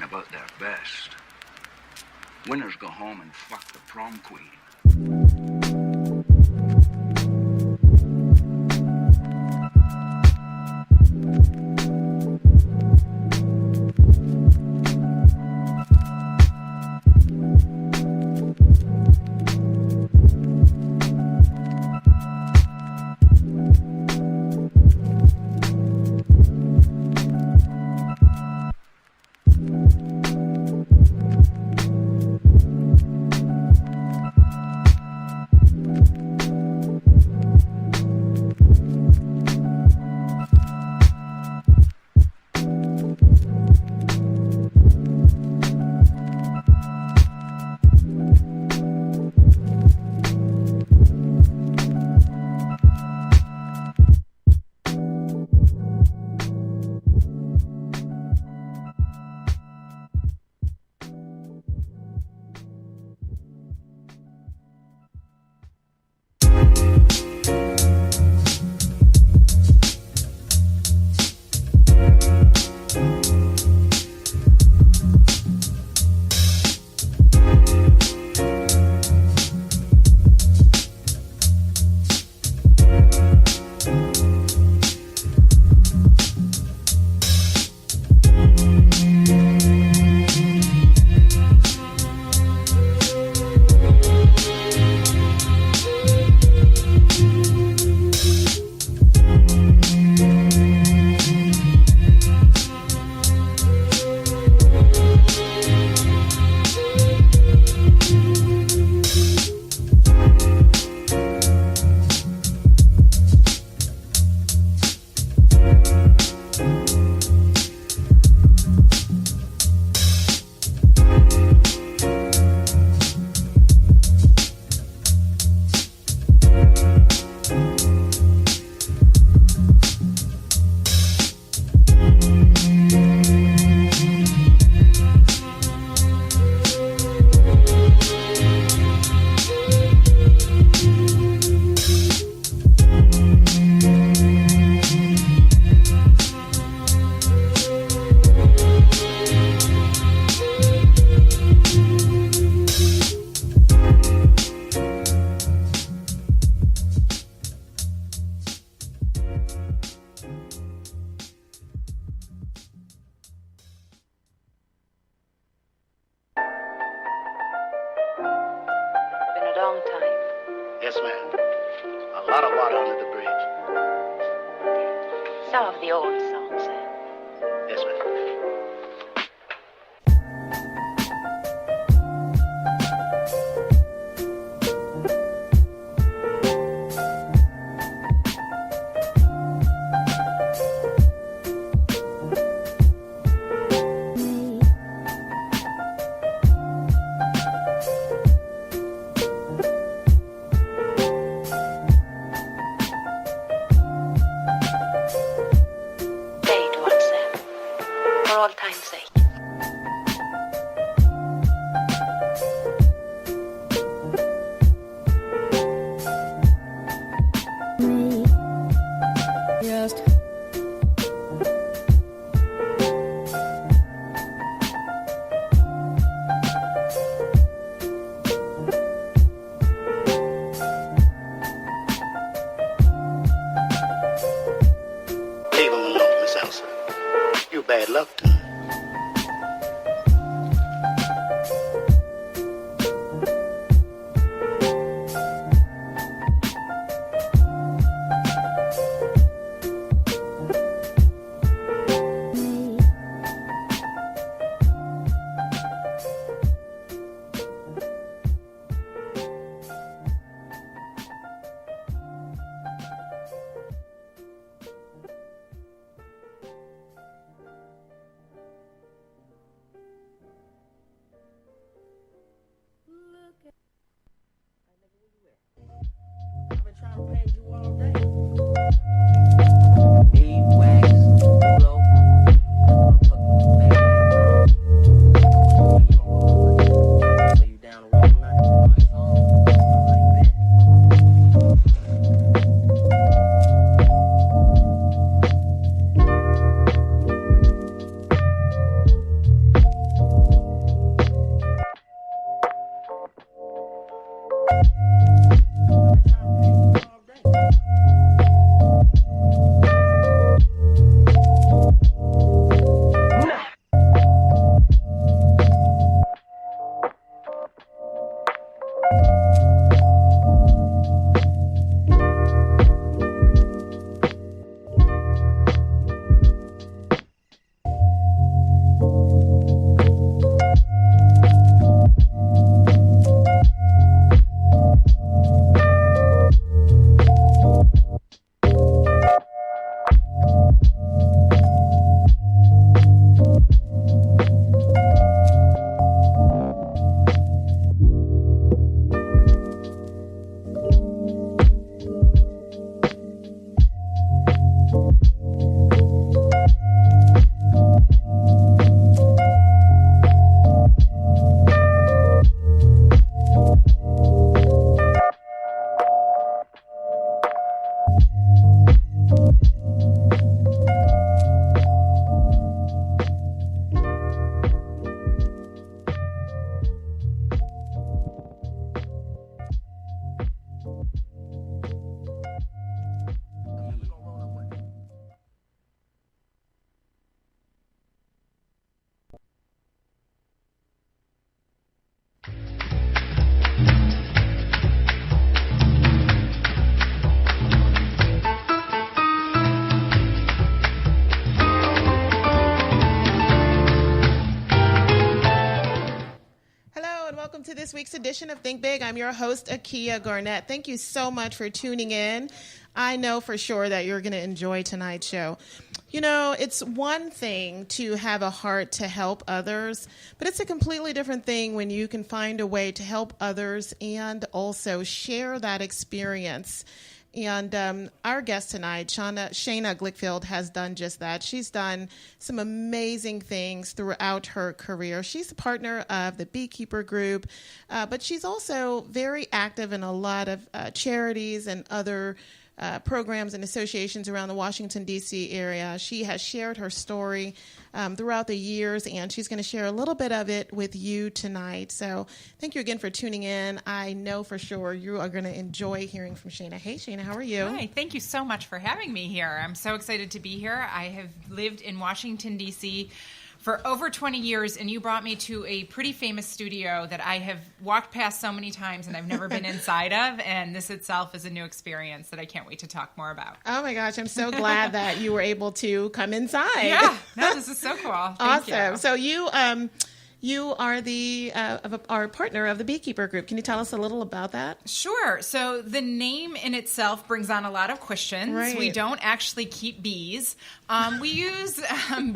about their best. Winners go home and fuck the prom queen. long time. Yes, ma'am. A lot of water under the bridge. Some of the old songs, eh? Yes, ma'am. For all time's sake. Just Leave him alone, Miss Elsa. You bad luck to him. week's edition of Think Big. I'm your host, Akia Garnett. Thank you so much for tuning in. I know for sure that you're going to enjoy tonight's show. You know, it's one thing to have a heart to help others, but it's a completely different thing when you can find a way to help others and also share that experience. And our guest tonight, Shayna Glickfield, has done just that. She's done some amazing things throughout her career. She's a partner of the Beekeeper Group, but she's also very active in a lot of charities and other programs and associations around the Washington, D.C. area. She has shared her story throughout the years, and she's going to share a little bit of it with you tonight. So thank you again for tuning in. I know for sure you are going to enjoy hearing from Shayna. Hey, Shayna, how are you? Hi, thank you so much for having me here. I'm so excited to be here. I have lived in Washington, D.C. for over 20 years, and you brought me to a pretty famous studio that I have walked past so many times and I've never been inside of, and this itself is a new experience that I can't wait to talk more about. Oh my gosh, I'm so glad that you were able to come inside. Yeah, no, this is so cool. Thank awesome. you. So you are our partner of the Beekeeper Group. Can you tell us a little about that? Sure. So the name in itself brings on a lot of questions. Right. We don't actually keep bees. We use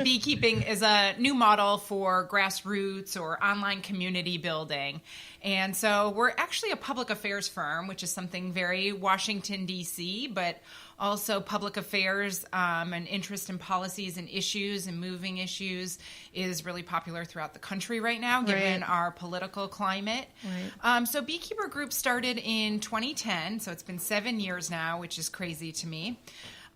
beekeeping as a new model for grassroots or online community building. And so we're actually a public affairs firm, which is something very Washington, D.C., but also public affairs and interest in policies and issues and moving issues is really popular throughout the country right now, given our political climate. Right. So Beekeeper Group started in 2010, so it's been 7 years now, which is crazy to me.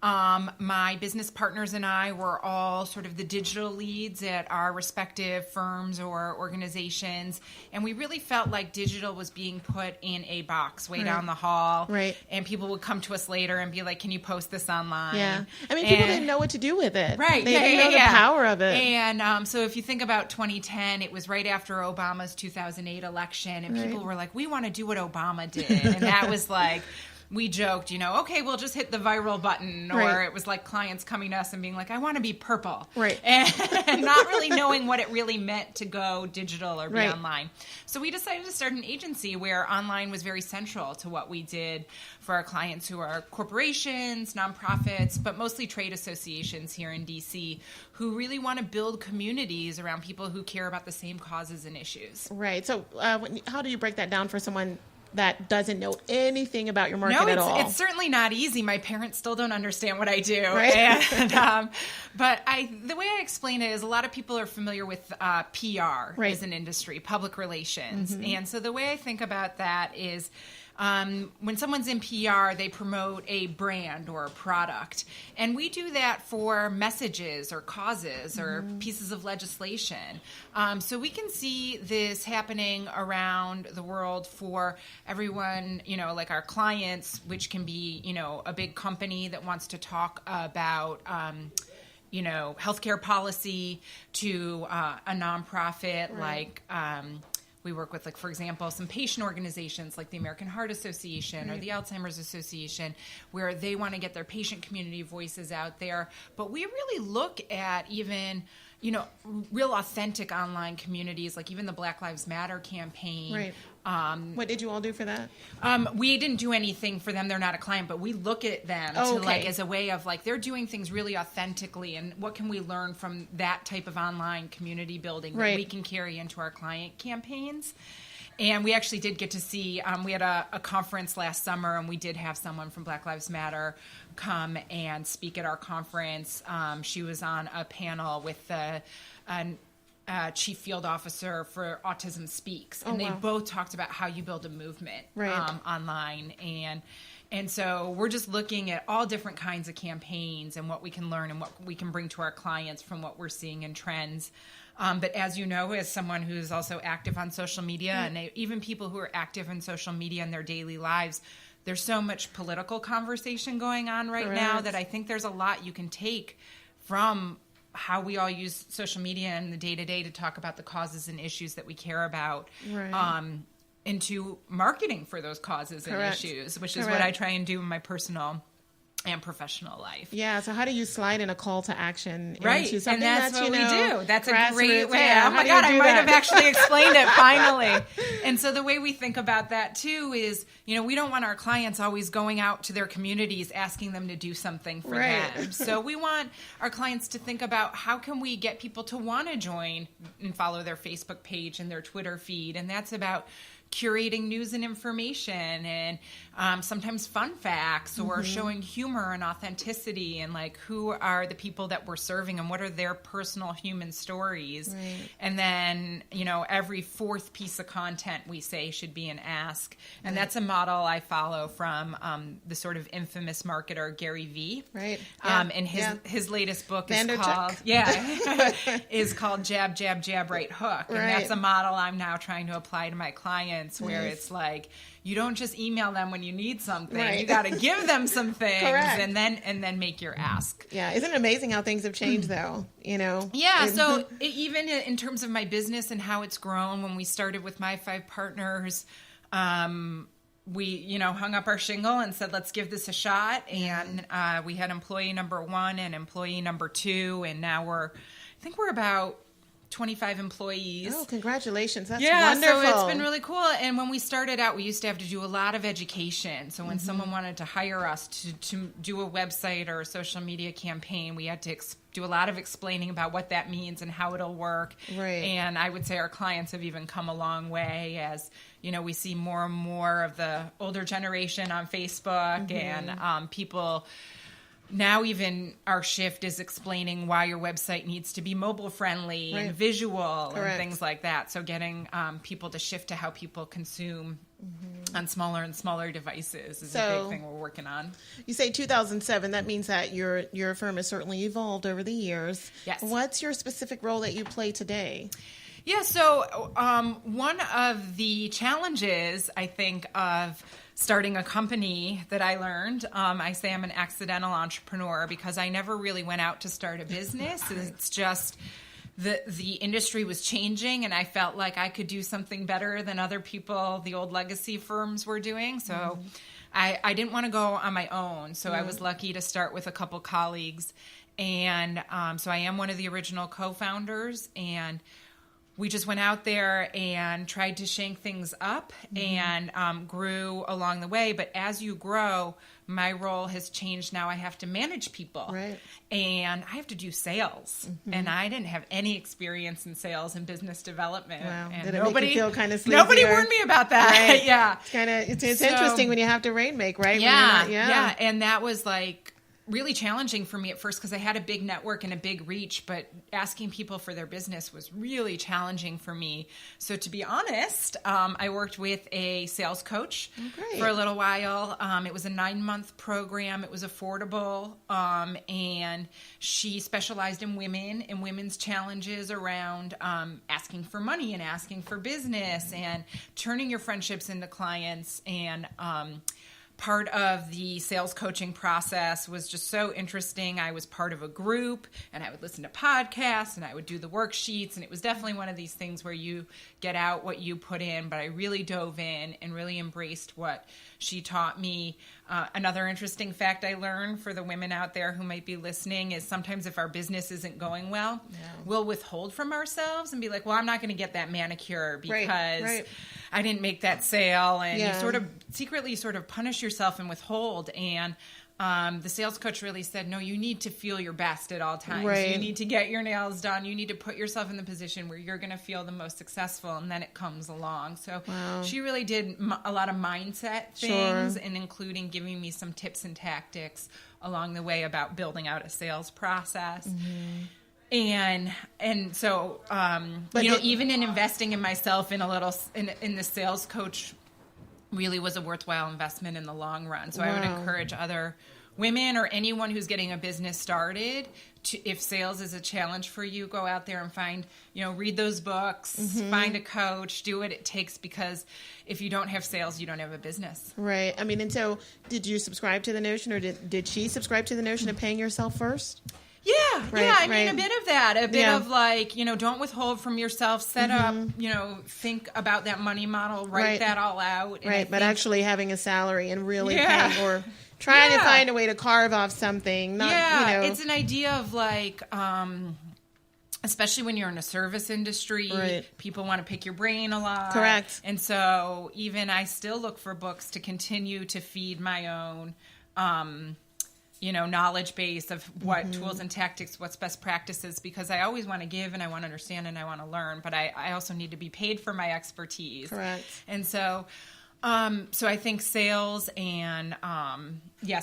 My business partners and I were all sort of the digital leads at our respective firms or organizations, and we really felt like digital was being put in a box way down the hall, and people would come to us later and be like, can you post this online? Yeah. I mean, people didn't know what to do with it. Right. They didn't know the power of it. And so if you think about 2010, it was right after Obama's 2008 election, and people were like, we want to do what Obama did. And that was like... We joked, okay, we'll just hit the viral button. Or it was like clients coming to us and being like, I want to be purple. Right. And not really knowing what it really meant to go digital or be online. So we decided to start an agency where online was very central to what we did for our clients who are corporations, nonprofits, but mostly trade associations here in D.C. who really want to build communities around people who care about the same causes and issues. Right. So how do you break that down for someone that doesn't know anything about your market at all? No, it's certainly not easy. My parents still don't understand what I do. Right. And, but the way I explain it is a lot of people are familiar with PR as an industry, public relations. Mm-hmm. And so the way I think about that is when someone's in PR, they promote a brand or a product. And we do that for messages or causes or pieces of legislation. So we can see this happening around the world for everyone, like our clients, which can be, a big company that wants to talk about healthcare policy, to a nonprofit like we work with, like, for example, some patient organizations like the American Heart Association or the Alzheimer's Association, where they want to get their patient community voices out there. But we really look at even, real authentic online communities, like even the Black Lives Matter campaign. Right. What did you all do for that? We didn't do anything for them. They're not a client, but we look at them as a way of, like, they're doing things really authentically, and what can we learn from that type of online community building that we can carry into our client campaigns. And we actually did get to see, we had a conference last summer, and we did have someone from Black Lives Matter come and speak at our conference. She was on a panel with the chief field officer for Autism Speaks, and they both talked about how you build a movement online. And so we're just looking at all different kinds of campaigns and what we can learn and what we can bring to our clients from what we're seeing in trends. But as you know, as someone who's also active on social media, and even people who are active in social media in their daily lives, there's so much political conversation going on right now that I think there's a lot you can take from how we all use social media in the day-to-day to talk about the causes and issues that we care about, into marketing for those causes and issues, which is what I try and do in my personal and professional life. Yeah. So how do you slide in a call to action Right. into something and that's what we do. That's a great way. Yeah. Oh my God, I might have actually explained it finally. And so the way we think about that too is, we don't want our clients always going out to their communities asking them to do something for them. So we want our clients to think about how can we get people to want to join and follow their Facebook page and their Twitter feed. And that's about curating news and information and sometimes fun facts or showing humor and authenticity and like who are the people that we're serving and what are their personal human stories. And then, every fourth piece of content we say should be an ask. And that's a model I follow from the sort of infamous marketer Gary Vee. And his latest book is called Jab, Jab, Jab, Right Hook. And that's a model I'm now trying to apply to my clients where it's like, you don't just email them when you need something. You got to give them some things and then make your ask. Yeah. Isn't it amazing how things have changed though? Yeah. So even in terms of my business and how it's grown, when we started with my 5 partners, we, hung up our shingle and said, let's give this a shot. And we had employee number 1 and employee number 2. And now I think we're about 25 employees. Oh, congratulations. That's wonderful. So it's been really cool. And when we started out, we used to have to do a lot of education. So when someone wanted to hire us to do a website or a social media campaign, we had to do a lot of explaining about what that means and how it'll work. And I would say our clients have even come a long way as, we see more and more of the older generation on Facebook and people. Now even our shift is explaining why your website needs to be mobile friendly and visual and things like that. So getting people to shift to how people consume on smaller and smaller devices is a big thing we're working on. You say 2007. That means that your firm has certainly evolved over the years. Yes. What's your specific role that you play today? Yeah, so one of the challenges, I think, of starting a company that I learned, I say I'm an accidental entrepreneur because I never really went out to start a business. It's just the industry was changing, and I felt like I could do something better than other people, the old legacy firms were doing. So I didn't want to go on my own. So I was lucky to start with a couple colleagues. And so I am one of the original co-founders, and we just went out there and tried to shake things up and grew along the way. But as you grow, my role has changed. Now I have to manage people. And I have to do sales. And I didn't have any experience in sales and business development. Wow. And Did it make you feel kind of sleazy? Nobody warned me about that. Yeah. It's interesting when you have to rainmake, right? Yeah. And that was like really challenging for me at first because I had a big network and a big reach, but asking people for their business was really challenging for me. So to be honest, I worked with a sales coach for a little while. It was a 9-month program. It was affordable. And she specialized in women and women's challenges around asking for money and asking for business and turning your friendships into clients. And part of the sales coaching process was just so interesting. I was part of a group, and I would listen to podcasts, and I would do the worksheets, and it was definitely one of these things where you get out what you put in, but I really dove in and really embraced what she taught me. Another interesting fact I learned for the women out there who might be listening is sometimes if our business isn't going well, we'll withhold from ourselves and be like, well, I'm not going to get that manicure because I didn't make that sale. And you sort of secretly sort of punish yourself and withhold. And the sales coach really said, no, you need to feel your best at all times. You need to get your nails done. You need to put yourself in the position where you're going to feel the most successful, and then it comes along. So she really did a lot of mindset things, and including giving me some tips and tactics along the way about building out a sales process. And so, even in investing in myself in the sales coach really was a worthwhile investment in the long run. So I would encourage other women or anyone who's getting a business started to, if sales is a challenge for you, go out there and find, read those books, find a coach, do what it takes, because if you don't have sales, you don't have a business. Right. I mean, and so did you subscribe to the notion, or did she subscribe to the notion of paying yourself first? Yeah, I mean, a bit of that, a bit of like, don't withhold from yourself, set up, think about that money model, write that all out. And but actually having a salary and really paying, or trying to find a way to carve off something. Not, it's an idea of like, especially when you're in a service industry, people want to pick your brain a lot. Correct. And so even I still look for books to continue to feed my own, knowledge base of what tools and tactics, what's best practices, because I always want to give and I want to understand and I want to learn, but I also need to be paid for my expertise. Correct. And so I think sales and,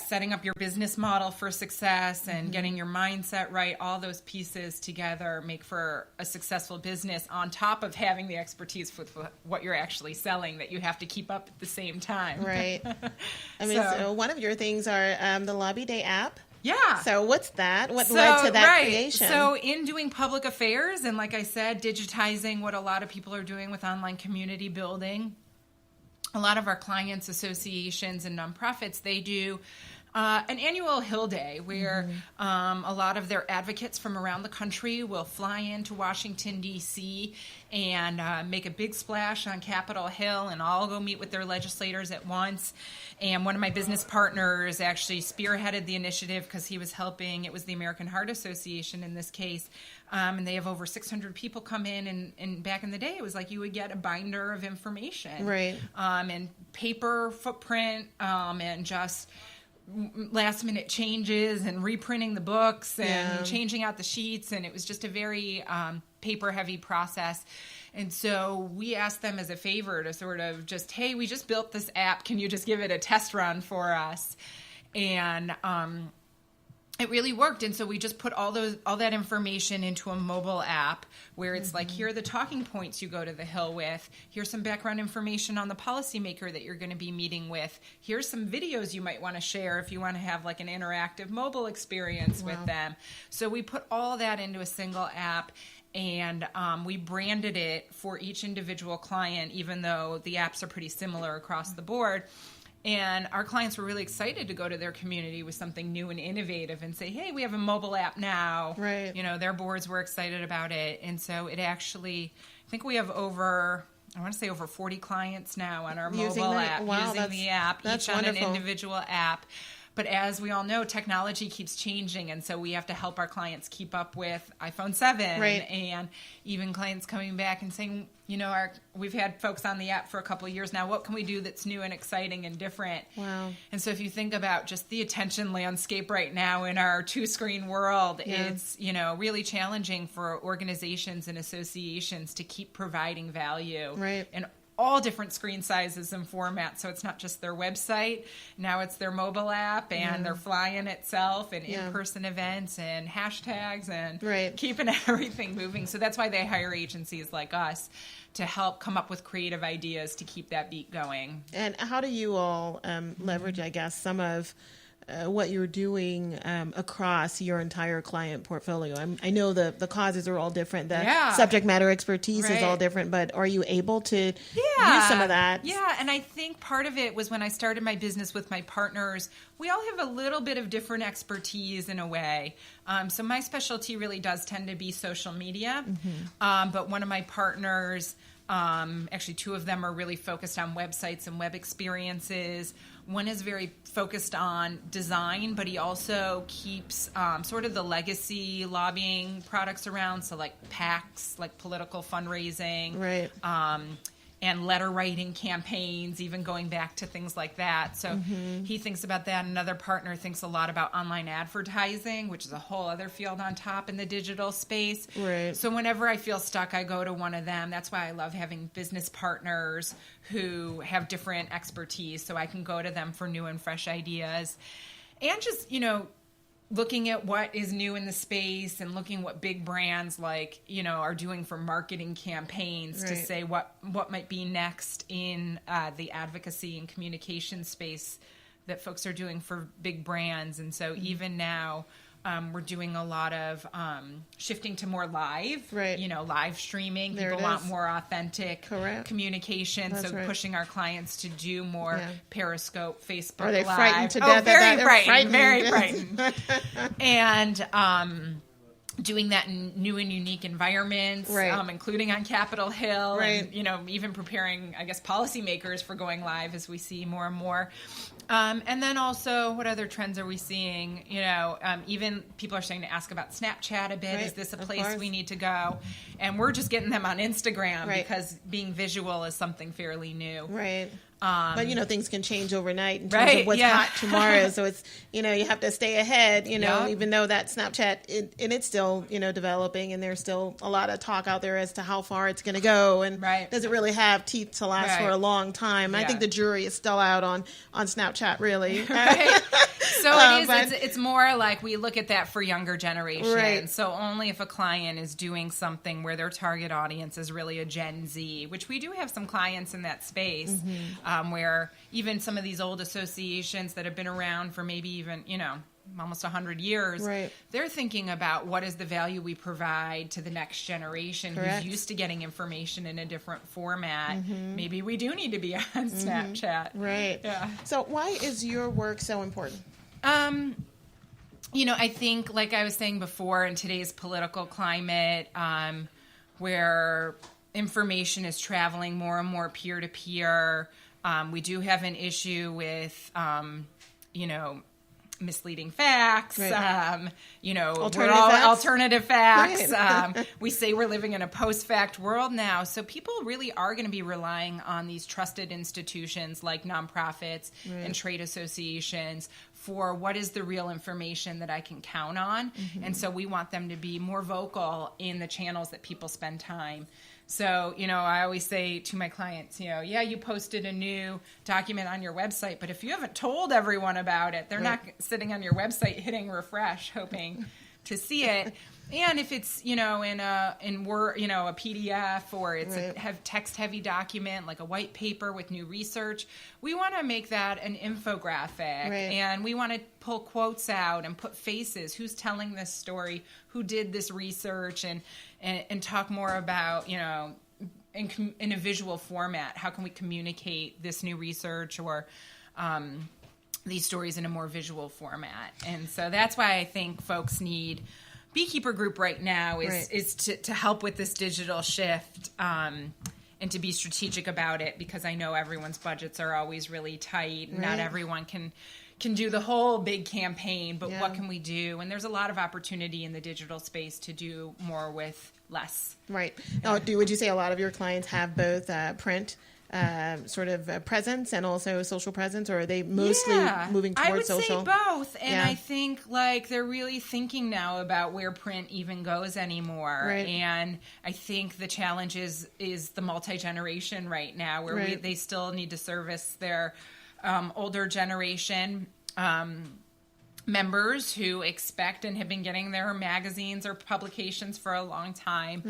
setting up your business model for success and getting your mindset right, all those pieces together make for a successful business on top of having the expertise with what you're actually selling that you have to keep up at the same time. Right. I mean, so one of your things are the Lobby Day app. Yeah. So what's that? What led to that creation? So in doing public affairs and, like I said, digitizing what a lot of people are doing with online community building, a lot of our clients, associations, and nonprofits, they do an annual Hill Day where a lot of their advocates from around the country will fly into Washington, D.C. and make a big splash on Capitol Hill and all go meet with their legislators at once. And one of my business partners actually spearheaded the initiative because he was helping. It was the American Heart Association in this case. And they have over 600 people come in. And back in the day, it was like you would get a binder of information. Right. And paper footprint and just last minute changes and reprinting the books and changing out the sheets. And it was just a very paper heavy process. And so we asked them as a favor to sort of just, hey, we just built this app. Can you just give it a test run for us? And it really worked. And so we just put all that information into a mobile app where it's like, here are the talking points you go to the Hill with. Here's some background information on the policymaker that you're going to be meeting with. Here's some videos you might want to share if you want to have like an interactive mobile experience with them. So we put all that into a single app. And we branded it for each individual client, even though the apps are pretty similar across the board. And our clients were really excited to go to their community with something new and innovative and say, hey, we have a mobile app now. Right. Their boards were excited about it. And so it actually, I think we have over 40 clients now on our mobile app using the app, each on an individual app. But as we all know, technology keeps changing, and so we have to help our clients keep up with iPhone 7. Right. And even clients coming back and saying, we've had folks on the app for a couple of years now. What can we do that's new and exciting and different? Wow. And so if you think about just the attention landscape right now in our two-screen world, it's, really challenging for organizations and associations to keep providing value. Right. And all different screen sizes and formats. So it's not just their website. Now it's their mobile app and their fly-in itself and in-person events and hashtags and keeping everything moving. So that's why they hire agencies like us to help come up with creative ideas to keep that beat going. And how do you all leverage, I guess, some of what you're doing across your entire client portfolio? I know the causes are all different. The subject matter expertise is all different, but are you able to use some of that? Yeah, and I think part of it was when I started my business with my partners, we all have a little bit of different expertise in a way. So my specialty really does tend to be social media, but one of my partners, actually two of them are really focused on websites and web experiences. One is very focused on design, but he also keeps sort of the legacy lobbying products around, so like PACs, like political fundraising, right. And letter writing campaigns, even going back to things like that. So he thinks about that. Another partner thinks a lot about online advertising, which is a whole other field on top in the digital space. Right. So whenever I feel stuck, I go to one of them. That's why I love having business partners who have different expertise, so I can go to them for new and fresh ideas. And just, looking at what is new in the space and looking what big brands are doing for marketing campaigns to say what might be next in the advocacy and communication space that folks are doing for big brands. And so even now, we're doing a lot of shifting to more live, live streaming. People want more authentic communication. So pushing our clients to do more Periscope, Facebook Live. Are they frightened to death? Very frightened. And doing that in new and unique environments, including on Capitol Hill, and even preparing, I guess, policymakers for going live as we see more and more. And then also, what other trends are we seeing? Even people are starting to ask about Snapchat a bit. Is this a place we need to go? And we're just getting them on Instagram because being visual is something fairly new. Right. But, things can change overnight in terms of what's hot tomorrow. So it's, you have to stay ahead, even though that Snapchat, it's still, developing, and there's still a lot of talk out there as to how far it's going to go. And does it really have teeth to last for a long time? I think the jury is still out on Snapchat, really. So it's more like we look at that for younger generations. So only if a client is doing something where their target audience is really a Gen Z, which we do have some clients in that space, where even some of these old associations that have been around for maybe even, almost 100 years, they're thinking about what is the value we provide to the next generation who's used to getting information in a different format. Maybe we do need to be on Snapchat. Right. Yeah. So why is your work so important? I think, like I was saying before, in today's political climate, where information is traveling more and more peer-to-peer, we do have an issue with, misleading facts, alternative facts. We say we're living in a post-fact world now. So people really are going to be relying on these trusted institutions like nonprofits and trade associations for what is the real information that I can count on. And so we want them to be more vocal in the channels that people spend time. So, I always say to my clients, you posted a new document on your website, but if you haven't told everyone about it, they're not sitting on your website hitting refresh, hoping to see it. And if it's, in Word, a PDF, or it's a text-heavy document, like a white paper with new research, we want to make that an infographic. And we want to pull quotes out and put faces. Who's telling this story? Who did this research? And talk more about, in a visual format, how can we communicate this new research or these stories in a more visual format? And so that's why I think folks need Beekeeper Group right now is to help with this digital shift and to be strategic about it, because I know everyone's budgets are always really tight. Not everyone can do the whole big campaign, but what can we do? And there's a lot of opportunity in the digital space to do more with less. Right. Now, would you say a lot of your clients have both print sort of presence and also social presence, or are they mostly moving towards social? I would say both. And I think they're really thinking now about where print even goes anymore. And I think the challenge is the multi-generation right now, where they still need to service their older generation members who expect and have been getting their magazines or publications for a long time.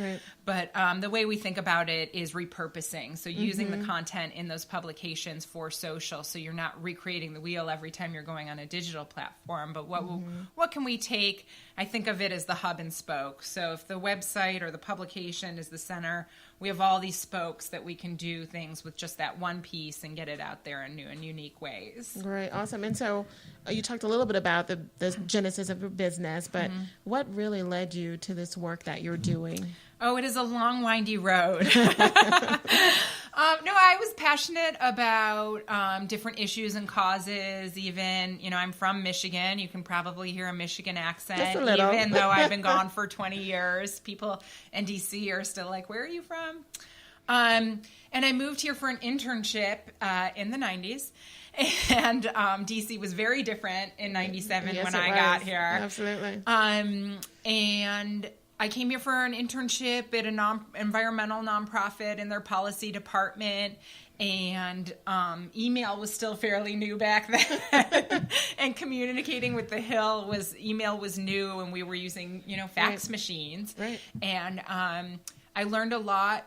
But the way we think about it is repurposing. So using the content in those publications for social, so you're not recreating the wheel every time you're going on a digital platform. But what can we take? I think of it as the hub and spoke. So if the website or the publication is the center, we have all these spokes that we can do things with just that one piece and get it out there in new and unique ways. Great, awesome. And so you talked a little bit about the genesis of your business, but what really led you to this work that you're doing? Oh, it is a long, windy road. No, I was passionate about different issues and causes. Even, I'm from Michigan. You can probably hear a Michigan accent. Just a little. Even though I've been gone for 20 years. People in D.C. are still like, where are you from? And I moved here for an internship in the 90s. And D.C. was very different in 97 when I got here. Absolutely. And I came here for an internship at an environmental nonprofit in their policy department, and email was still fairly new back then. And communicating with the Hill email was new, and we were using fax machines. And I learned a lot,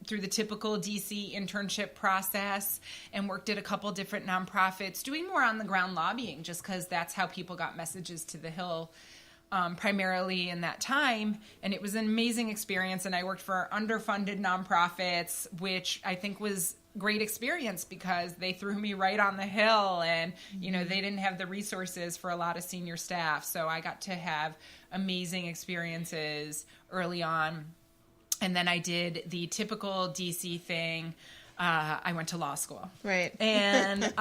through the typical DC internship process, and worked at a couple different nonprofits, doing more on the ground lobbying, just because that's how people got messages to the Hill. Primarily in that time, and it was an amazing experience. And I worked for underfunded nonprofits, which I think was great experience because they threw me right on the hill, and you know, they didn't have the resources for a lot of senior staff, so I got to have amazing experiences early on. And then I did the typical DC thing. I went to law school, right? And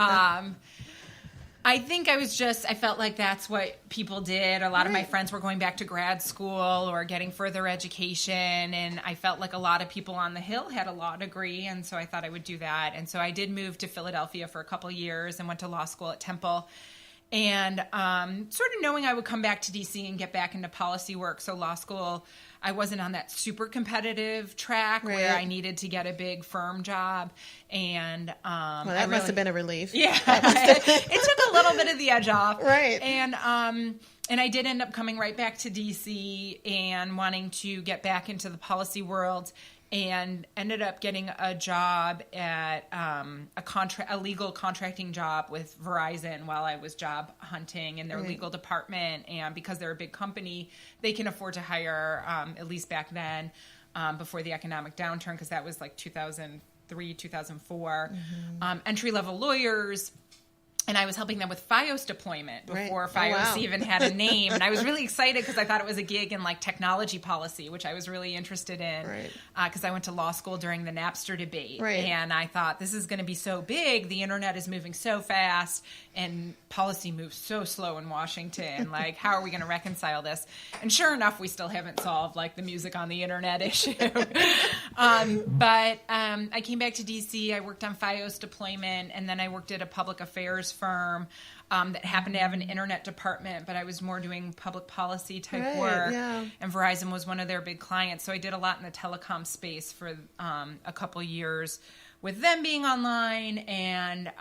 I think I felt like that's what people did. A lot of my friends were going back to grad school or getting further education. And I felt like a lot of people on the Hill had a law degree. And so I thought I would do that. And so I did move to Philadelphia for a couple of years and went to law school at Temple. And sort of knowing I would come back to DC and get back into policy work. So law school, I wasn't on that super competitive track where I needed to get a big firm job. And well, that must have been a relief. Yeah. It took a little bit of the edge off. Right. And I did end up coming right back to DC and wanting to get back into the policy world, and ended up getting a job at a legal contracting job with Verizon while I was job hunting in their legal department. And because they're a big company, they can afford to hire, at least back then, before the economic downturn, because that was like 2003, 2004, entry-level lawyers. And I was helping them with FiOS deployment before FiOS even had a name. And I was really excited because I thought it was a gig in like technology policy, which I was really interested in because I went to law school during the Napster debate. And I thought, this is going to be so big. The internet is moving so fast and policy moves so slow in Washington. Like, how are we going to reconcile this? And sure enough, we still haven't solved like the music on the internet issue. But I came back to DC. I worked on FiOS deployment, and then I worked at a public affairs firm that happened to have an internet department, but I was more doing public policy type work. And Verizon was one of their big clients. So I did a lot in the telecom space for a couple years with them being online. And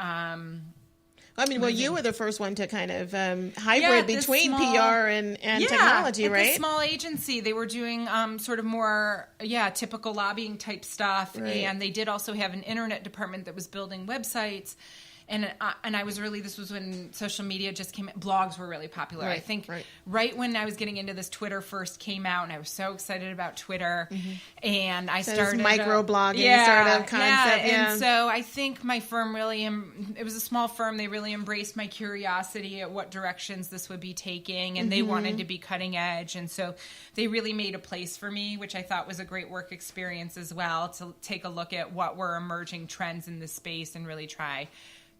I mean, well, you were the first one to kind of hybrid between PR and technology, right? This small agency, they were doing sort of more, typical lobbying type stuff. And they did also have an internet department that was building websites. And I was really, this was when social media just came, blogs were really popular. I think right when I was getting into this, Twitter first came out, and I was so excited about Twitter. And I started microblogging sort of concept. And so I think my firm really, it was a small firm. They really embraced my curiosity at what directions this would be taking, and they wanted to be cutting edge. And so they really made a place for me, which I thought was a great work experience as well, to take a look at what were emerging trends in this space and really try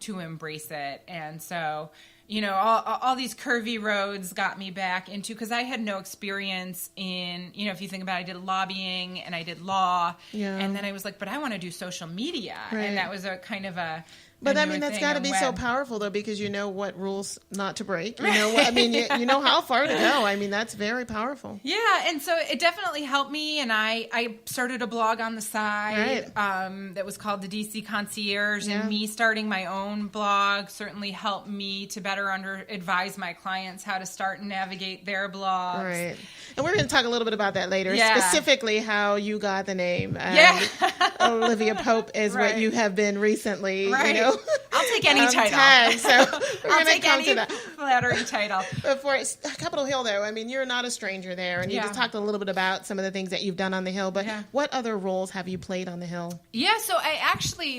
to embrace it. And so, you know, all these curvy roads got me back into, because I had no experience in, you know, if you think about it, I did lobbying and I did law, and then I was like, but I want to do social media. And that was a kind of a But I mean, that's got to be so powerful, though, because you know what rules not to break. You know what I mean. You know how far to go. I mean, that's very powerful. Yeah, and so it definitely helped me. And I started a blog on the side that was called the DC Concierge. And me starting my own blog certainly helped me to better advise my clients how to start and navigate their blogs. Right. And we're going to talk a little bit about that later. Specifically, how you got the name. Olivia Pope is what you have been recently. You know. I'll take any title. I'll take any flattering title. For Capitol Hill, though, I mean, you're not a stranger there, and you just talked a little bit about some of the things that you've done on the Hill. But what other roles have you played on the Hill? Yeah, so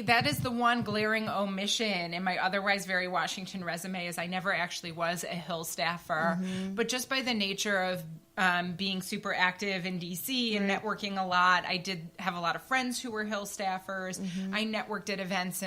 that is the one glaring omission in my otherwise very Washington resume, is I never actually was a Hill staffer. But just by the nature of being super active in DC and networking a lot, I did have a lot of friends who were Hill staffers. I networked at events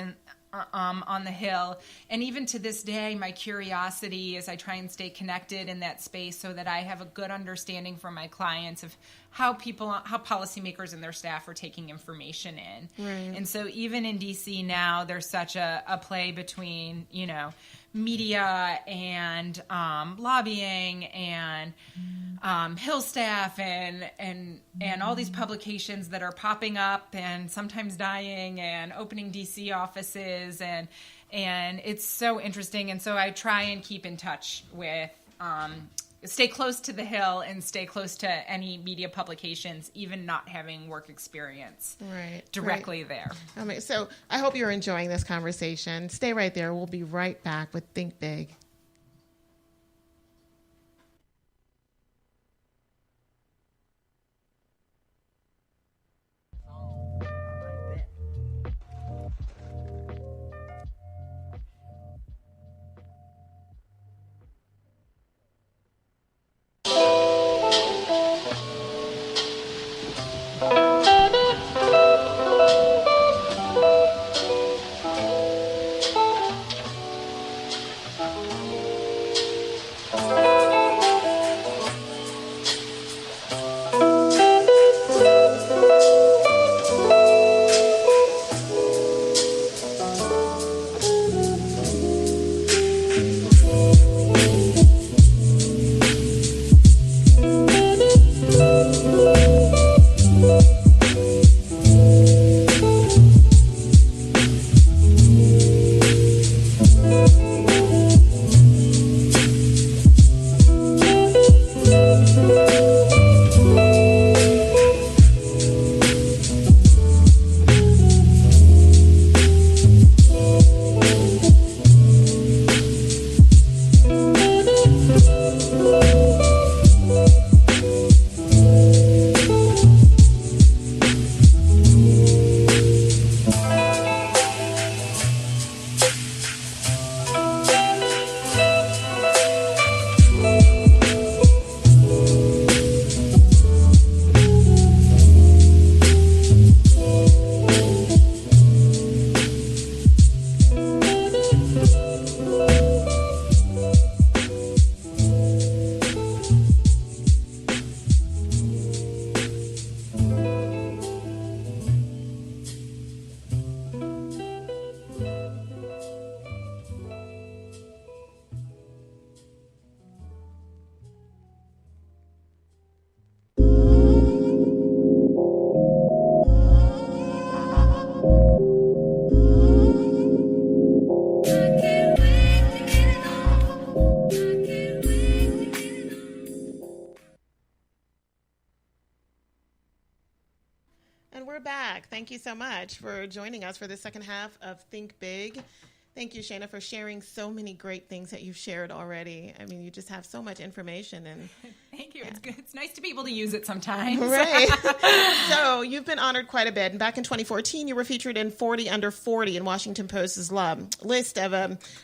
on the Hill, and even to this day, my curiosity is I try and stay connected in that space so that I have a good understanding from my clients of how policymakers and their staff are taking information in. And so even in DC now, there's such a play between, you know, media and lobbying and Hill staff and all these publications that are popping up and sometimes dying and opening DC offices, and it's so interesting. And so I try and keep in touch with stay close to the Hill and stay close to any media publications, even not having work experience directly there. So I hope you're enjoying this conversation. Stay right there. We'll be right back with Think Big. you so much for joining us for the second half of Think Big. Thank you, Shayna, for sharing so many great things that you've shared already. I mean, you just have so much information. And thank you. Yeah. It's good. It's nice to be able to use it sometimes. Right. So you've been honored quite a bit. And back in 2014, you were featured in 40 Under 40 in Washington Post's list of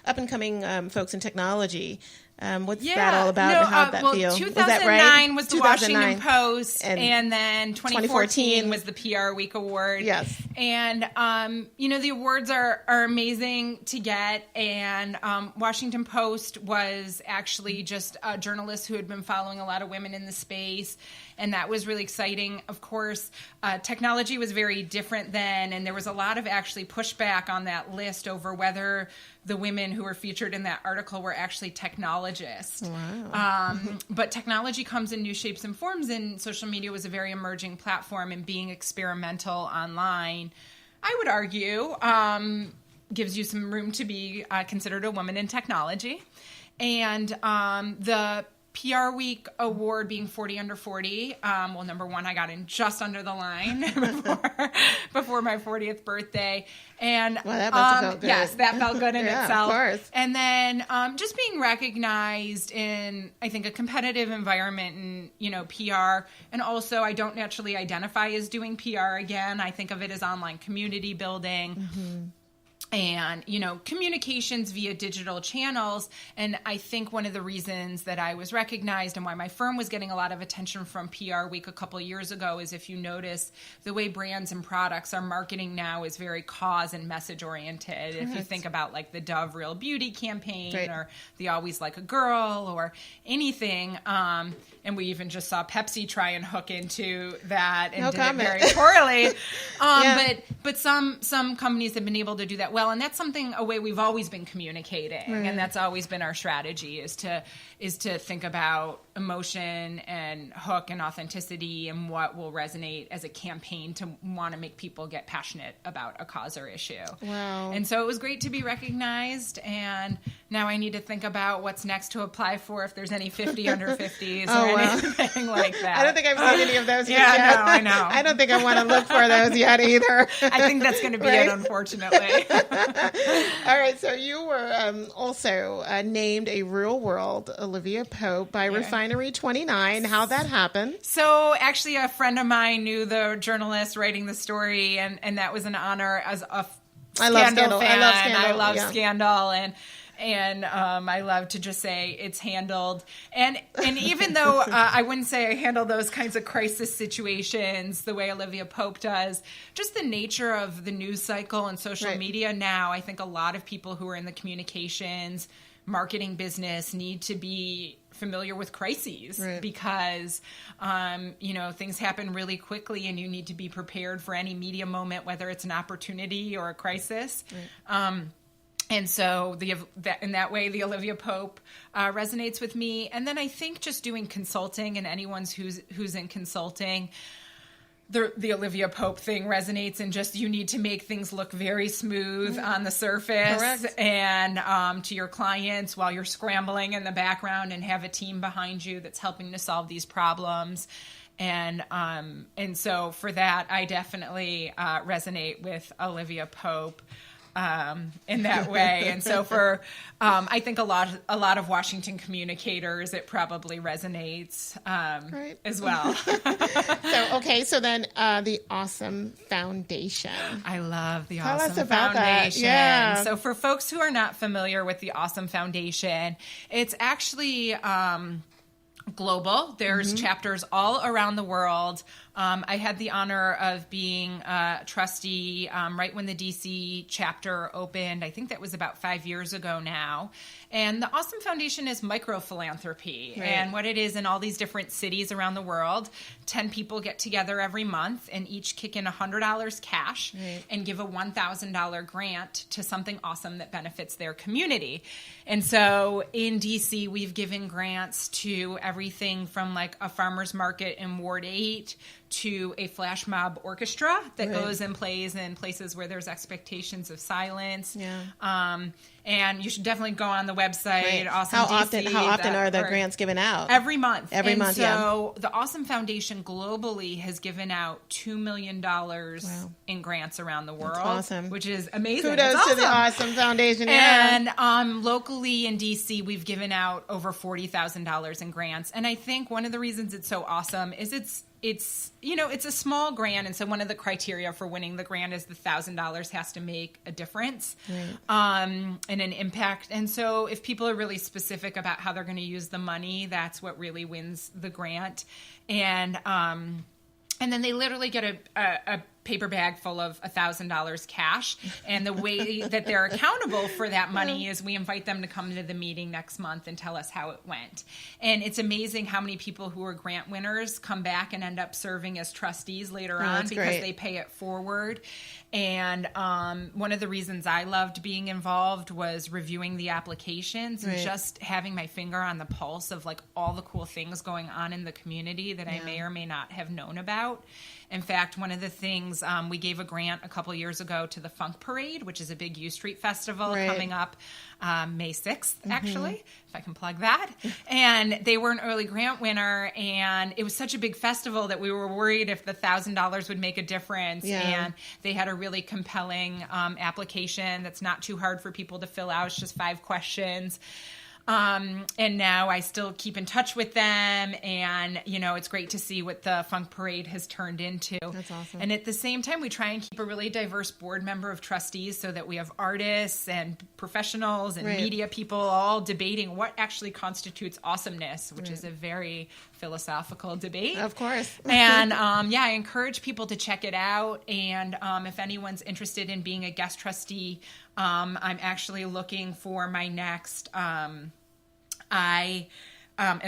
up-and-coming folks in technology. What's that all about and how'd that feel? 2009 was the Washington Post, and then 2014 was the PR Week Award. Yes. And, the awards are amazing to get. And Washington Post was actually just a journalist who had been following a lot of women in the space. And that was really exciting. Of course, technology was very different then, and there was a lot of actually pushback on that list over whether the women who were featured in that article were actually technologists. Wow. But technology comes in new shapes and forms, and social media was a very emerging platform, and being experimental online, I would argue, gives you some room to be considered a woman in technology. And the PR Week Award being 40 Under 40. Number one, I got in just under the line before my 40th birthday. And that must have felt good. Yes, that felt good in itself. Of course. And then just being recognized in, I think, a competitive environment in, PR. And also, I don't naturally identify as doing PR again. I think of it as online community building. Mm-hmm. And, communications via digital channels. And I think one of the reasons that I was recognized and why my firm was getting a lot of attention from PR Week a couple of years ago is, if you notice, the way brands and products are marketing now is very cause and message oriented. If you think about like the Dove Real Beauty campaign, right, or the Always Like a Girl or anything. And we even just saw Pepsi try and hook into that and did it very poorly. But some companies have been able to do that well. And that's a way we've always been communicating. Right. And that's always been our strategy is to think about emotion and hook and authenticity and what will resonate as a campaign to want to make people get passionate about a cause or issue. Wow. And so it was great to be recognized. And now I need to think about what's next to apply for, if there's any 50 under 50s or anything like that. I don't think I've seen any of those yet. Yeah, no, I know. I don't think I want to look for those yet either. I think that's going to be it, unfortunately. All right. So you were also named a Real World Olivia Pope by Refinery 29. How'd that happen? So actually a friend of mine knew the journalist writing the story, and that was an honor as a Scandal fan. I love Scandal. And I love to just say it's handled. And even though I wouldn't say I handle those kinds of crisis situations the way Olivia Pope does, just the nature of the news cycle and social media now, I think a lot of people who are in the communications, marketing business need to be familiar with crises because, things happen really quickly and you need to be prepared for any media moment, whether it's an opportunity or a crisis. Right. And so in that way, the Olivia Pope resonates with me. And then I think just doing consulting, and anyone who's in consulting, the Olivia Pope thing resonates in just you need to make things look very smooth on the surface. Correct. And to your clients while you're scrambling in the background and have a team behind you that's helping to solve these problems. And so for that, I definitely resonate with Olivia Pope. In that way. And so for, I think a lot of Washington communicators, it probably resonates as well. So then the Awesome Foundation. I love the Tell Awesome us about Foundation. That. Yeah. So for folks who are not familiar with the Awesome Foundation, it's actually global. There's chapters all around the world. I had the honor of being a trustee right when the DC chapter opened. I think that was about 5 years ago now. And the Awesome Foundation is micro-philanthropy. Right. And what it is in all these different cities around the world, 10 people get together every month and each kick in $100 cash and give a $1,000 grant to something awesome that benefits their community. And so in DC, we've given grants to everything from like a farmer's market in Ward 8 to a flash mob orchestra that goes and plays in places where there's expectations of silence. And you should definitely go on the website. Awesome. How often are the grants given out? Every month. Every month. So the Awesome Foundation globally has given out $2 million in grants around the world. That's awesome. Which is amazing. Kudos to the Awesome Foundation. And locally in DC, we've given out over $40,000 in grants. And I think one of the reasons it's so awesome is it's a small grant, and so one of the criteria for winning the grant is the $1,000 has to make a difference and an impact. And so if people are really specific about how they're going to use the money, that's what really wins the grant. And then they literally get a paper bag full of $1,000 cash. And the way that they're accountable for that money is we invite them to come to the meeting next month and tell us how it went. And it's amazing how many people who are grant winners come back and end up serving as trustees later on because they pay it forward. And one of the reasons I loved being involved was reviewing the applications and just having my finger on the pulse of like all the cool things going on in the community that I may or may not have known about. In fact, one of the things, we gave a grant a couple years ago to the Funk Parade, which is a big U Street festival coming up May 6th, actually, if I can plug that. And they were an early grant winner, and it was such a big festival that we were worried if the $1,000 would make a difference. And they had a really compelling application that's not too hard for people to fill out. It's just 5 questions. And now I still keep in touch with them, and, it's great to see what the Funk Parade has turned into. That's awesome. And at the same time, we try and keep a really diverse board member of trustees so that we have artists and professionals and media people all debating what actually constitutes awesomeness, which is a very philosophical debate. Of course. And, I encourage people to check it out. And if anyone's interested in being a guest trustee, I'm actually looking for my next, and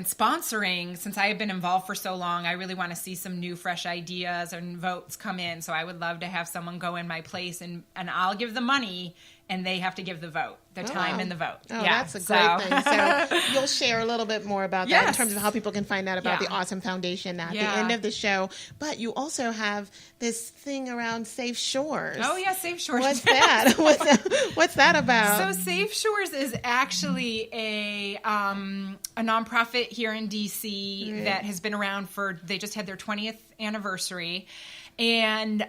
sponsoring, since I have been involved for so long, I really want to see some new, fresh ideas and votes come in. So I would love to have someone go in my place, and I'll give the money, and they have to give the vote, the time and the vote. Oh, that's a great thing. So you'll share a little bit more about that in terms of how people can find out about the Awesome Foundation at the end of the show. But you also have this thing around Safe Shores. Oh, yeah, Safe Shores. What's that? What's that about? So Safe Shores is actually a nonprofit here in D.C. that has been around they just had their 20th anniversary. And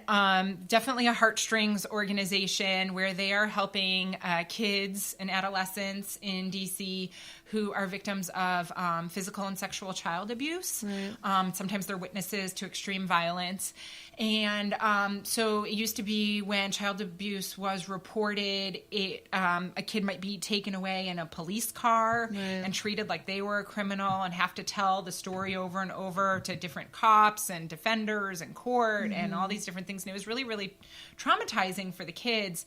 definitely a heartstrings organization where they are helping kids and adolescents in D.C. who are victims of physical and sexual child abuse. Sometimes they're witnesses to extreme violence. And so it used to be when child abuse was reported, a kid might be taken away in a police car and treated like they were a criminal and have to tell the story over and over to different cops and defenders and court and all these different things. And it was really, really traumatizing for the kids.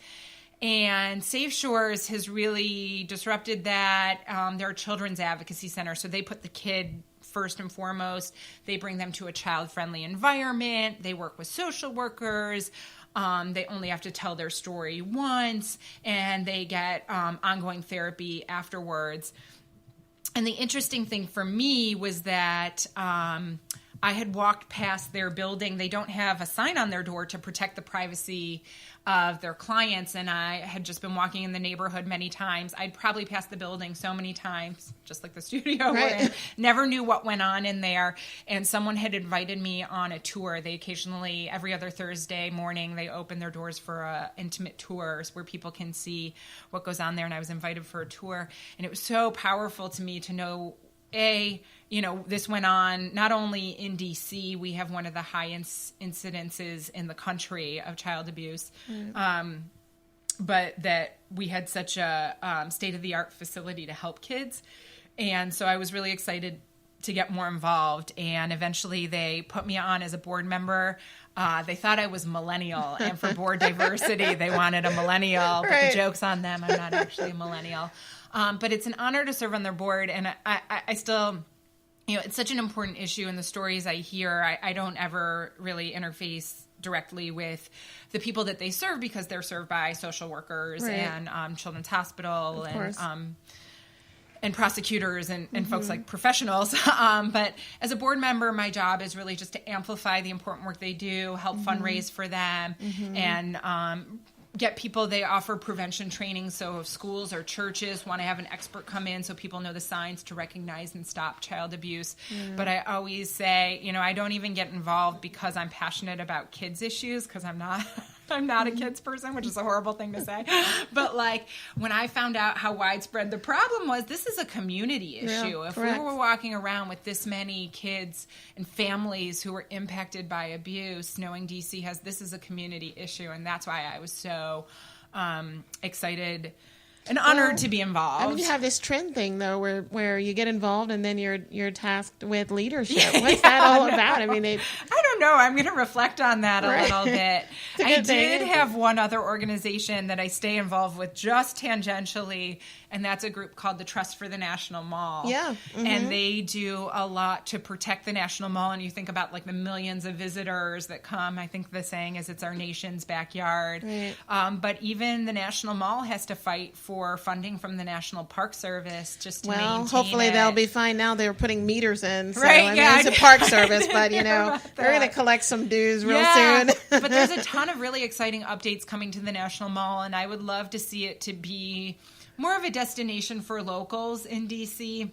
And Safe Shores has really disrupted that. They're a children's advocacy center, so they put the kid first and foremost. They bring them to a child-friendly environment. They work with social workers. They only have to tell their story once, and they get ongoing therapy afterwards. And the interesting thing for me was that I had walked past their building. They don't have a sign on their door to protect the privacy of their clients, and I had just been walking in the neighborhood many times. I'd probably passed the building so many times, just like the studio we're in. Never knew what went on in there, and someone had invited me on a tour. They occasionally, every other Thursday morning, they open their doors for intimate tours where people can see what goes on there, and I was invited for a tour, and it was so powerful to me to know, this went on not only in D.C., we have one of the high incidences in the country of child abuse, but that we had such a state-of-the-art facility to help kids. And so I was really excited to get more involved. And eventually they put me on as a board member. They thought I was millennial, and for board diversity, they wanted a millennial. But the joke's on them. I'm not actually a millennial. But it's an honor to serve on their board, and I still, it's such an important issue in the stories I hear. I don't ever really interface directly with the people that they serve because they're served by social workers and Children's Hospital and prosecutors and folks like professionals. But as a board member, my job is really just to amplify the important work they do, help fundraise for them, and get people. They offer prevention training, so if schools or churches want to have an expert come in so people know the signs to recognize and stop child abuse. But I always say, I don't even get involved because I'm passionate about kids issues, because I'm not a kids person, which is a horrible thing to say. But like when I found out how widespread the problem was, this is a community issue. If we were walking around with this many kids and families who were impacted by abuse, knowing DC this is a community issue. And that's why I was so excited and honored to be involved. I mean, you have this trend thing though, where you get involved and then you're tasked with leadership. What's that all about? I mean, I don't know. I'm going to reflect on that a little bit. I did have one other organization that I stay involved with just tangentially, and that's a group called the Trust for the National Mall. Yeah. And they do a lot to protect the National Mall. And you think about like the millions of visitors that come. I think the saying is it's our nation's backyard. Right. But even the National Mall has to fight for funding from the National Park Service just to maintain hopefully it. They'll be fine now. They're putting meters in. So, right. It's a Park Service, but they're going to collect some dues real soon. But there's a ton of really exciting updates coming to the National Mall, and I would love to see it to be more of a destination for locals in DC,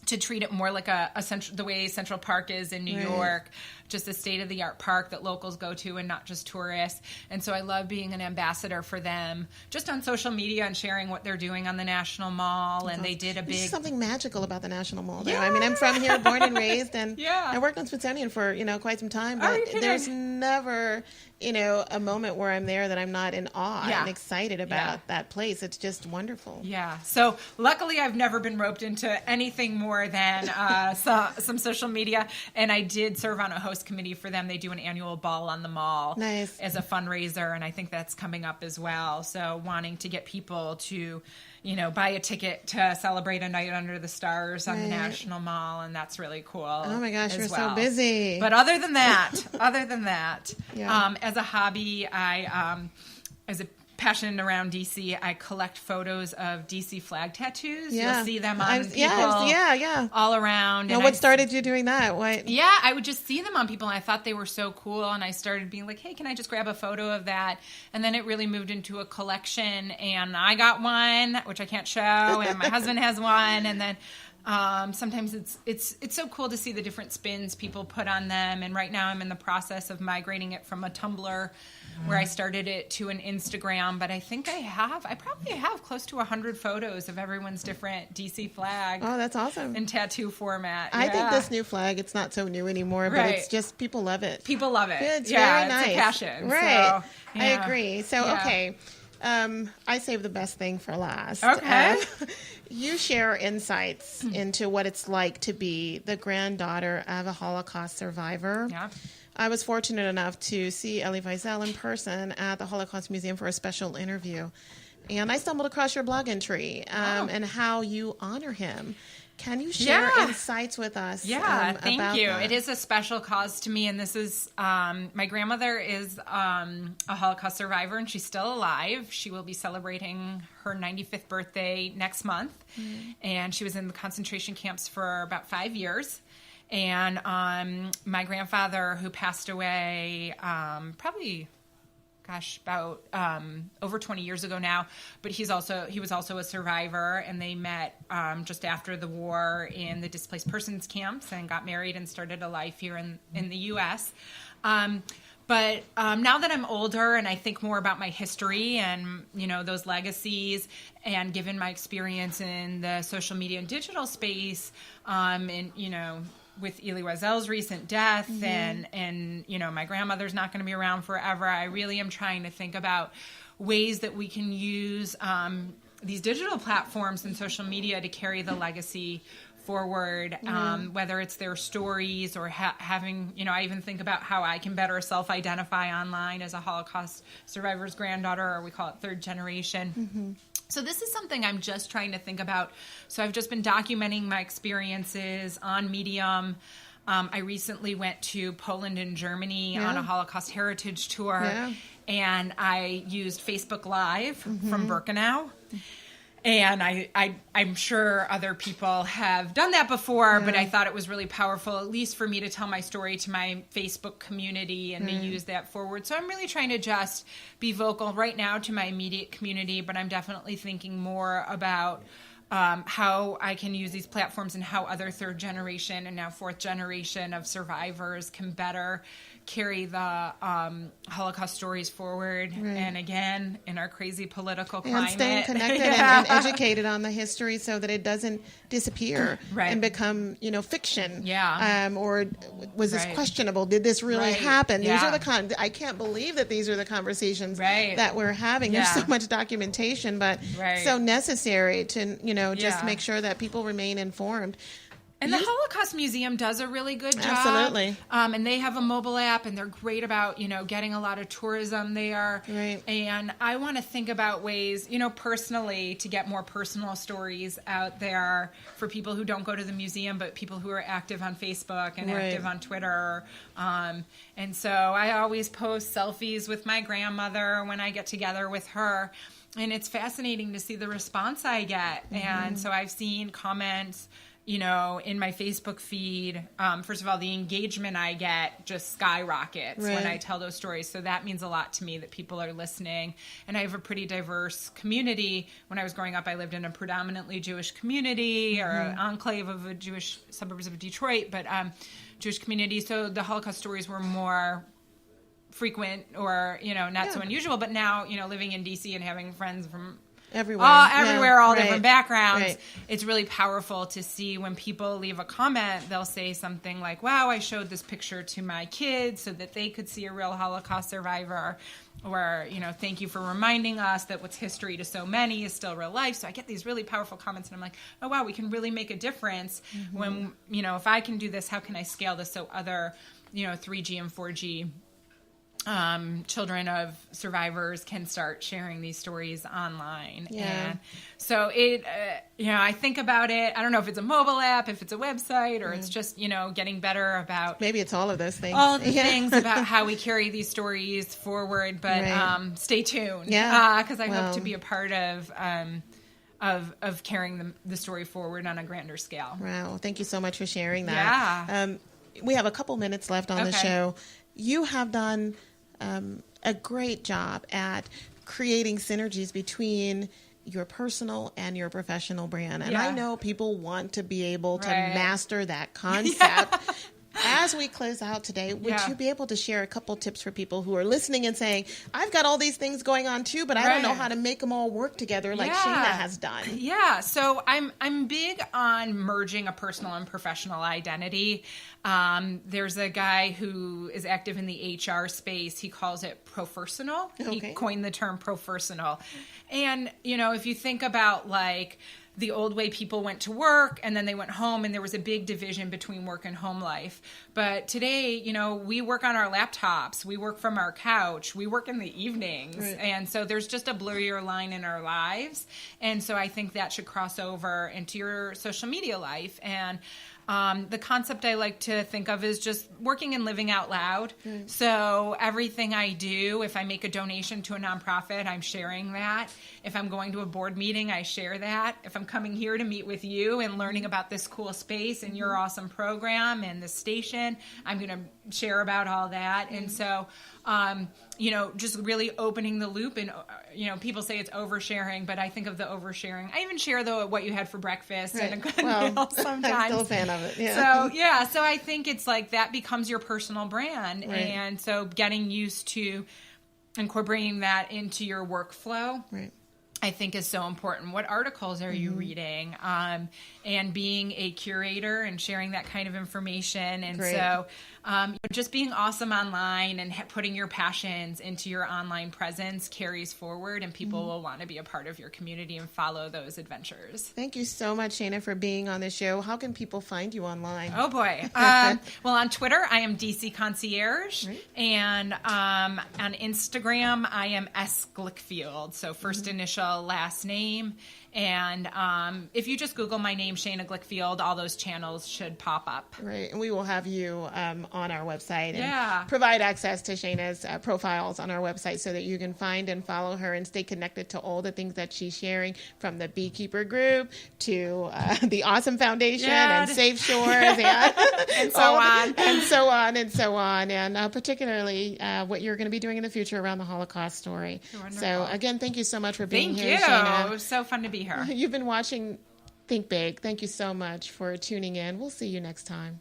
to treat it more like the way Central Park is in New York, just a state-of-the-art park that locals go to and not just tourists. And so I love being an ambassador for them, just on social media and sharing what they're doing on the National Mall. And they did There's something magical about the National Mall, though. I mean, I'm from here, born and raised, and I worked on Smithsonian for quite some time, but there's never a moment where I'm there that I'm not in awe and excited about that place. It's just wonderful. Yeah. So luckily I've never been roped into anything more than some social media, and I did serve on a host committee for them. They do an annual ball on the mall as a fundraiser, and I think that's coming up as well. So wanting to get people to buy a ticket to celebrate a night under the stars on the National Mall, and that's really cool. Oh my gosh, you're so busy. But other than that, as a hobby, as a passionate around DC, I collect photos of DC flag tattoos. Yeah. You'll see them on people all around. Now, what started you doing that? Yeah, I would just see them on people, and I thought they were so cool, and I started being like, hey, can I just grab a photo of that? And then it really moved into a collection, and I got one, which I can't show, and my husband has one, and then sometimes it's so cool to see the different spins people put on them. And right now I'm in the process of migrating it from a Tumblr where I started it to an Instagram, but I think I probably have close to 100 photos of everyone's different DC flag. Oh, that's awesome. In tattoo format. I think this new flag, it's not so new anymore, but it's just, people love it. People love it. Yeah, it's very nice. It's a passion. Right. So, I agree. So, okay. I saved the best thing for last. Okay. You share insights into what it's like to be the granddaughter of a Holocaust survivor. Yeah. I was fortunate enough to see Elie Wiesel in person at the Holocaust Museum for a special interview. And I stumbled across your blog entry and how you honor him. Can you share insights with us? Yeah, thank you. That? It is a special cause to me, and this is my grandmother is a Holocaust survivor, and she's still alive. She will be celebrating her 95th birthday next month, and she was in the concentration camps for about 5 years. And my grandfather, who passed away probably about over 20 years ago now, but he was also a survivor, and they met just after the war in the displaced persons camps and got married and started a life here in the U.S. But now that I'm older and I think more about my history and, those legacies, and given my experience in the social media and digital space, and, with Elie Wiesel's recent death and my grandmother's not going to be around forever, I really am trying to think about ways that we can use these digital platforms and social media to carry the legacy forward, whether it's their stories or having, I even think about how I can better self-identify online as a Holocaust survivor's granddaughter, or we call it third generation. So this is something I'm just trying to think about. So I've just been documenting my experiences on Medium. I recently went to Poland and Germany on a Holocaust heritage tour, and I used Facebook Live from Birkenau. And I'm sure other people have done that before, but I thought it was really powerful, at least for me to tell my story to my Facebook community and to use that forward. So I'm really trying to just be vocal right now to my immediate community, but I'm definitely thinking more about how I can use these platforms and how other third generation and now fourth generation of survivors can better carry the Holocaust stories forward. Right. And again, in our crazy political climate. And staying connected and educated on the history so that it doesn't disappear and become, fiction. Yeah. Or was this questionable? Did this really happen? These are the I can't believe that these are the conversations that we're having. There's so much documentation, but so necessary to, just make sure that people remain informed. And the Holocaust Museum does a really good job. Absolutely. And they have a mobile app, and they're great about, getting a lot of tourism there. Right. And I want to think about ways, personally, to get more personal stories out there for people who don't go to the museum, but people who are active on Facebook and active on Twitter. And so I always post selfies with my grandmother when I get together with her. And it's fascinating to see the response I get. Mm-hmm. And so I've seen comments in my Facebook feed. First of all, the engagement I get just skyrockets when I tell those stories. So that means a lot to me that people are listening. And I have a pretty diverse community. When I was growing up, I lived in a predominantly Jewish community or an enclave of a Jewish suburbs of Detroit, but Jewish community. So the Holocaust stories were more frequent or, not so unusual. But now, living in D.C. and having friends from everywhere, all different backgrounds. It's really powerful to see when people leave a comment, they'll say something like, wow, I showed this picture to my kids so that they could see a real Holocaust survivor. Or, thank you for reminding us that what's history to so many is still real life. So I get these really powerful comments and I'm like, oh, wow, we can really make a difference when, if I can do this, how can I scale this so other, 3G and 4G children of survivors can start sharing these stories online. And so I think about it. I don't know if it's a mobile app, if it's a website, or it's just, getting better about. Maybe it's all of those things. All of the things about how we carry these stories forward. But stay tuned. Because I hope to be a part of carrying the story forward on a grander scale. Wow. Thank you so much for sharing that. We have a couple minutes left on the show. You have done a great job at creating synergies between your personal and your professional brand. And I know people want to be able to master that concept. As we close out today, would you be able to share a couple tips for people who are listening and saying, I've got all these things going on too, but I don't know how to make them all work together like Shayna has done? Yeah. So I'm big on merging a personal and professional identity. There's a guy who is active in the HR space. He calls it profersonal. He coined the term profersonal. And, if you think about the old way people went to work and then they went home and there was a big division between work and home life. But today, we work on our laptops, we work from our couch, we work in the evenings. And so there's just a blurrier line in our lives. And so I think that should cross over into your social media life. And the concept I like to think of is just working and living out loud. So everything I do, if I make a donation to a nonprofit, I'm sharing that. If I'm going to a board meeting, I share that. If I'm coming here to meet with you and learning about this cool space and your awesome program and this station, I'm going to share about all that. And so, just really opening the loop. And, people say it's oversharing, but I think of the oversharing. I even share what you had for breakfast and a good meal sometimes. I'm still a fan of it. So I think it's that becomes your personal brand. And so getting used to incorporating that into your workflow. I think is so important. What articles are you reading? And being a curator and sharing that kind of information. And so just being awesome online and putting your passions into your online presence carries forward, and people will want to be a part of your community and follow those adventures. Thank you so much, Shayna, for being on the show. How can people find you online? Oh, boy. Well, on Twitter, I am DC Concierge. And on Instagram, I am S. Glickfield. So first initial, last name. And if you just Google my name, Shayna Glickfield, all those channels should pop up. Right. And we will have you on our website and Yeah. provide access to Shayna's profiles on our website so that you can find and follow her and stay connected to all the things that she's sharing, from the Beekeeper Group to the Awesome Foundation and Safe Shores and so on. And so on and so on. And particularly what you're going to be doing in the future around the Holocaust story. Wonderful. So again, thank you so much for being Thank here, you. Shayna. It was so fun to be here. You've been watching Think Big. Thank you so much for tuning in. We'll see you next time.